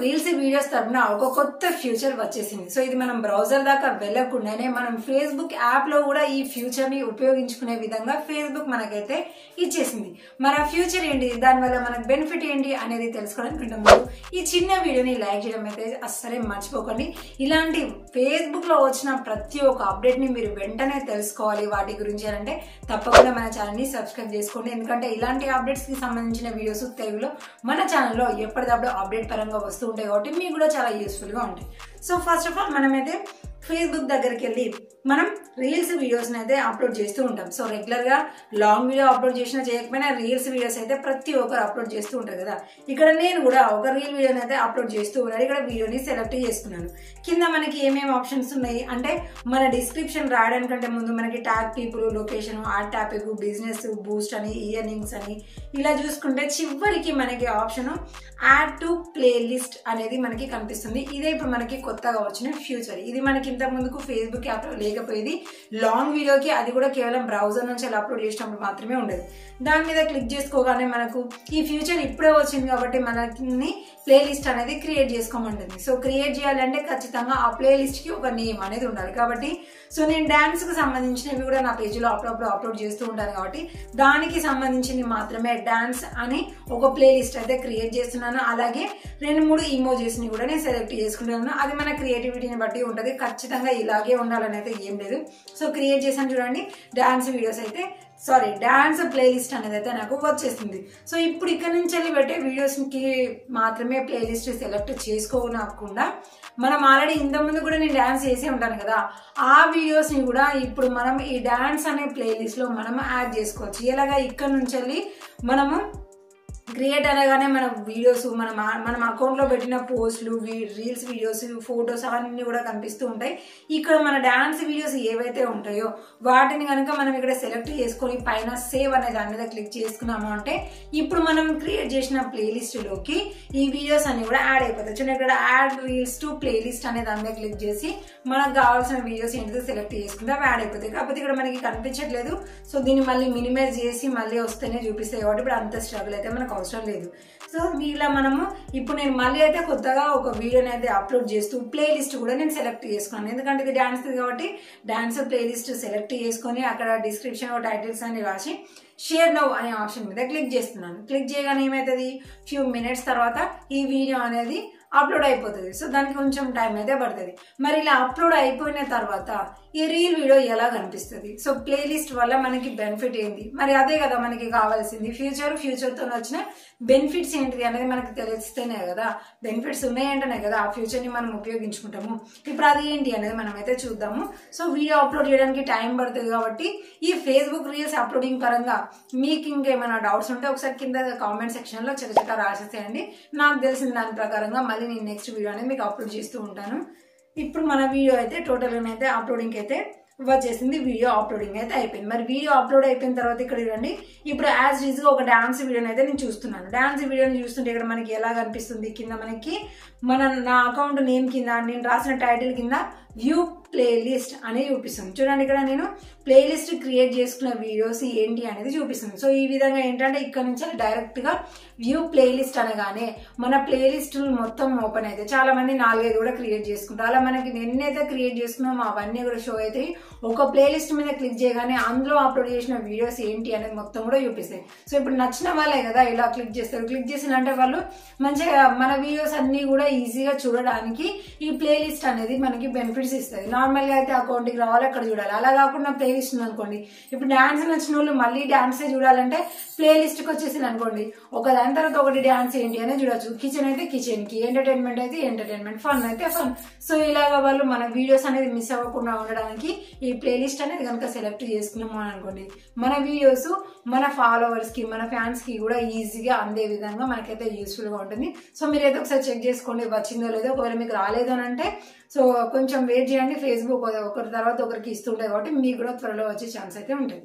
Reels videos తరపున ఒక కొత్త ఫ్యూచర్ వచ్చేసింది. సో ఇది మనం బ్రౌజర్ దాకా వెళ్లకుండానే మనం ఫేస్బుక్ యాప్ లో కూడా ఈ ఫ్యూచర్ ని ఉపయోగించుకునే విధంగా ఫేస్బుక్ మనకైతే ఇచ్చేసింది. మన ఫ్యూచర్ ఏంటి, దానివల్ల మనకు బెనిఫిట్ ఏంటి అనేది తెలుసుకోవడానికి ముందు ఈ చిన్న వీడియోని లైక్ చేయడం అయితే అస్సలే మర్చిపోకండి. ఇలాంటి ఫేస్బుక్ లో వచ్చిన ప్రతి ఒక్క అప్డేట్ ని మీరు వెంటనే తెలుసుకోవాలి. వాటి గురించి అంటే తప్పకుండా మన ఛానల్ ని సబ్స్క్రైబ్ చేసుకోండి. ఎందుకంటే ఇలాంటి అప్డేట్స్ కి సంబంధించిన వీడియోస్ తెలుగులో మన ఛానల్లో ఎప్పటికప్పుడు అప్డేట్ పరంగా వస్తూ ఉంటాయి కాబట్టి మీకు కూడా చాలా యూస్ఫుల్ గా ఉంటాయి. సో ఫస్ట్ ఆఫ్ ఆల్ మనమైతే ఫేస్బుక్ దగ్గరికి వెళ్ళి మనం రీల్స్ వీడియోస్ అయితే అప్లోడ్ చేస్తూ ఉంటాం. సో రెగ్యులర్ గా లాంగ్ వీడియో అప్లోడ్ చేసినా చేయకపోయినా రీల్స్ వీడియోస్ అయితే ప్రతి ఒక్కరు అప్లోడ్ చేస్తూ ఉంటారు కదా. ఇక్కడ నేను కూడా ఒక రీల్ వీడియోని అయితే అప్లోడ్ చేస్తూ ఉన్నాను. ఇక్కడ వీడియోని సెలెక్ట్ చేసుకున్నాను. కింద మనకి ఏమేమి ఆప్షన్స్ ఉన్నాయి అంటే మన డిస్క్రిప్షన్ రాయడానికంటే ముందు మనకి tag people, location, add topic, business, boost అని, ఇయర్నింగ్స్ అని ఇలా చూసుకుంటే చివరికి మనకి ఆప్షన్ యాడ్ టు ప్లేలిస్ట్ అనేది మనకి కనిపిస్తుంది. ఇదే ఇప్పుడు మనకి కొత్తగా వచ్చిన ఫ్యూచర్. ఇది మనకి ఇంతకు ముందుకు ఫేస్బుక్ యాప్ లో లేకపోయేది. లాంగ్ వీడియోకి అది కూడా కేవలం బ్రౌజర్ నుంచి అలా అప్లోడ్ చేసినప్పుడు మాత్రమే ఉండేది. దాని మీద క్లిక్ చేసుకోగానే మనకు ఈ ఫ్యూచర్ ఇప్పుడే వచ్చింది కాబట్టి మనకి ప్లేలిస్ట్ అనేది క్రియేట్ చేసుకోమంటుంది. సో క్రియేట్ చేయాలంటే ఖచ్చితంగా ఆ ప్లేలిస్ట్ కి ఒక నేమ్ అనేది ఉండాలి. కాబట్టి సో నేను డాన్స్ కు సంబంధించినవి కూడా నా పేజీలో అప్లోడ్ చేస్తూ ఉంటాను కాబట్టి దానికి సంబంధించింది మాత్రమే డాన్స్ అని ఒక ప్లేలిస్ట్ అయితే క్రియేట్ చేస్తున్నాను. అలాగే 2-3 ఇమోజీస్ ని కూడా నేను సెలెక్ట్ చేసుకుంటున్నాను. అది మన క్రియేటివిటీని బట్టి ఉంటుంది. ఖచ్చితంగా ఇలాగే ఉండాలని అయితే ఏం లేదు. సో క్రియేట్ చేశాను చూడండి. డాన్స్ వీడియోస్ అయితే డాన్స్ ప్లేలిస్ట్ అనేది అయితే నాకు వచ్చేసింది. సో ఇప్పుడు ఇక్కడ నుంచి వెళ్ళి పెట్టే వీడియోస్ కి మాత్రమే ప్లేలిస్ట్ సెలెక్ట్ చేసుకోకుండా మనం ఆల్రెడీ ఇంతకుముందు కూడా నేను డాన్స్ చేసే ఉంటాను కదా, ఆ వీడియోస్ ని కూడా ఇప్పుడు మనం ఈ డాన్స్ అనే ప్లేలిస్ట్ లో మనం యాడ్ చేసుకోవచ్చు. ఎలాగా ఇక్కడ నుంచి వెళ్ళి మనము క్రియేట్ అనగానే మన వీడియోస్ మనం అకౌంట్ లో పెట్టిన పోస్టులు, రీల్స్ వీడియోస్, ఫొటోస్ అవన్నీ కూడా కనిపిస్తూ ఉంటాయి. ఇక్కడ మన డాన్స్ వీడియోస్ ఏవైతే ఉంటాయో వాటిని కనుక మనం ఇక్కడ సెలెక్ట్ చేసుకొని పైన సేవ్ అనే దాని మీద క్లిక్ చేసుకున్నాము అంటే ఇప్పుడు మనం క్రియేట్ చేసిన ప్లేలిస్ట్ లోకి ఈ వీడియోస్ అన్ని కూడా యాడ్ అయిపోతాయి. చూడండి ఇక్కడ యాడ్ రీల్స్ టు ప్లేలిస్ట్ అనే దాని మీద క్లిక్ చేసి మనకు కావాల్సిన వీడియోస్ ఏంటిదో సెలెక్ట్ చేసుకుంటే అవి యాడ్ అయిపోతాయి. కాకపోతే ఇక్కడ మనకి కనిపించట్లేదు. సో దీన్ని మళ్ళీ మినిమైజ్ చేసి మళ్ళీ వస్తేనే చూపిస్తాయి కాబట్టి ఇప్పుడు అంత స్ట్రగుల్ అయితే మనకు అవసరం లేదు. సో ఇలా మనము ఇప్పుడు నేను మళ్ళీ అయితే కొత్తగా ఒక వీడియోని అయితే అప్లోడ్ చేస్తూ ప్లేలిస్ట్ కూడా నేను సెలెక్ట్ చేసుకున్నాను. ఎందుకంటే ఇది డాన్స్ కాబట్టి డాన్స్ ప్లేలిస్ట్ సెలెక్ట్ చేసుకొని అక్కడ డిస్క్రిప్షన్ టైటిల్స్ అని రాసి షేర్ నౌ అనే ఆప్షన్ మీద క్లిక్ చేస్తున్నాను. క్లిక్ చేయగానే ఏమవుతుంది, ఫ్యూ మినిట్స్ తర్వాత ఈ వీడియో అనేది అప్లోడ్ అయిపోతుంది. సో దానికి కొంచెం టైం అయితే పడుతుంది. మరి ఇలా అప్లోడ్ అయిపోయిన తర్వాత ఈ రీల్ వీడియో ఎలా కనిపిస్తుంది? సో ప్లేలిస్ట్ వల్ల మనకి బెనిఫిట్ ఏంటి? మరి అదే కదా మనకి కావాల్సింది. ఫ్యూచర్ తో వచ్చిన బెనిఫిట్స్ ఏంటిది అనేది మనకి తెలిస్తేనే కదా, బెనిఫిట్స్ ఉన్నాయంటేనే కదా ఆ ఫ్యూచర్ ని మనం ఉపయోగించుకుంటాము. ఇప్పుడు అది ఏంటి అనేది మనం అయితే చూద్దాము. సో వీడియో అప్లోడ్ చేయడానికి టైం పడుతుంది కాబట్టి ఈ ఫేస్బుక్ రీల్స్ అప్లోడింగ్ పరంగా మీకు ఇంకేమైనా డౌట్స్ ఉంటే ఒకసారి కింద కామెంట్ సెక్షన్ లో చక్కగా రాసేసేయండి. నాకు తెలిసిన దాని ప్రకారంగా మళ్ళీ నేను నెక్స్ట్ వీడియో అనేది మీకు అప్లోడ్ చేస్తూ ఉంటాను. ఇప్పుడు మన వీడియో అయితే టోటల్ గా అయితే అప్లోడింగ్ అయితే వచ్చేసింది. వీడియో అప్లోడింగ్ అయితే అయిపోయింది. మరి వీడియో అప్లోడ్ అయిపోయిన తర్వాత ఇక్కడ చూడండి, ఇప్పుడు యాజ్ యూజ్ గా ఒక డాన్స్ వీడియోని అయితే నేను చూస్తున్నాను. డాన్స్ వీడియోని చూస్తుంటే ఇక్కడ మనకి ఎలా కనిపిస్తుంది, కింద మనకి నా అకౌంట్ నేమ్ కింద నేను రాసిన టైటిల్ కింద వ్యూ ప్లేలిస్ట్ అనేది చూపిస్తుంది. చూడండి ఇక్కడ నేను ప్లేలిస్ట్ క్రియేట్ చేసుకున్న వీడియోస్ ఏంటి అనేది చూపిస్తుంది. సో ఈ విధంగా ఏంటంటే ఇక్కడ నుంచి డైరెక్ట్ గా వ్యూ ప్లేలిస్ట్ అనగానే మన ప్లేలిస్ట్ మొత్తం ఓపెన్ అయితే చాలా మంది 4-5 కూడా క్రియేట్ చేసుకుంటారు. అలా మనకి ఎన్నైతే క్రియేట్ చేసుకున్నామో అవన్నీ కూడా షో అయితే ఒక ప్లేలిస్ట్ మీద క్లిక్ చేయగానే అందులో అప్లోడ్ చేసిన వీడియోస్ ఏంటి అనేది మొత్తం కూడా చూపిస్తాయి. సో ఇప్పుడు నచ్చిన వాళ్ళే కదా ఇలా క్లిక్ చేస్తారు. క్లిక్ చేసినంటే వాళ్ళు మంచిగా మన వీడియోస్ అన్ని కూడా ఈజీగా చూడడానికి ఈ ప్లేలిస్ట్ అనేది మనకి బెనిఫిట్స్ ఇస్తుంది. నార్మల్ గా అయితే అకౌంట్ కి రావాలి, అక్కడ చూడాలి. అలా కాకుండా ప్లేలిస్ట్ ఉంది అనుకోండి, ఇప్పుడు డాన్స్ నచ్చిన వాళ్ళు మళ్ళీ డాన్సే చూడాలంటే ప్లేలిస్ట్ కి వచ్చేసింది అనుకోండి, ఒక దాని తర్వాత ఒకటి డాన్స్ ఏంటి అనేది చూడొచ్చు. కిచెన్ అయితే కిచెన్ కి, ఎంటర్టైన్మెంట్ అయితే ఎంటర్టైన్మెంట్, ఫన్ అయితే ఫన్. సో ఇలాగా వాళ్ళు మన వీడియోస్ అనేది మిస్ అవ్వకుండా ఉండడానికి ఈ ప్లేలిస్ట్ అనేది కనుక సెలెక్ట్ చేసుకున్నాము అని అనుకోండి, మన వీడియోస్ మన ఫాలోవర్స్ కి, మన ఫ్యాన్స్ కి కూడా ఈజీగా అందే విధంగా మనకైతే యూస్ఫుల్ గా ఉంటుంది. సో మీరైతే ఒకసారి చెక్ చేసుకోండి వచ్చిందో లేదో. ఒకవేళ మీకు రాలేదు అని అంటే సో కొంచెం వెయిట్ చేయండి. ఫేస్బుక్ ఒకరి తర్వాత ఒకరికి ఇస్తుంటాయి కాబట్టి మీకు కూడా త్వరలో వచ్చే ఛాన్స్ అయితే ఉంటుంది.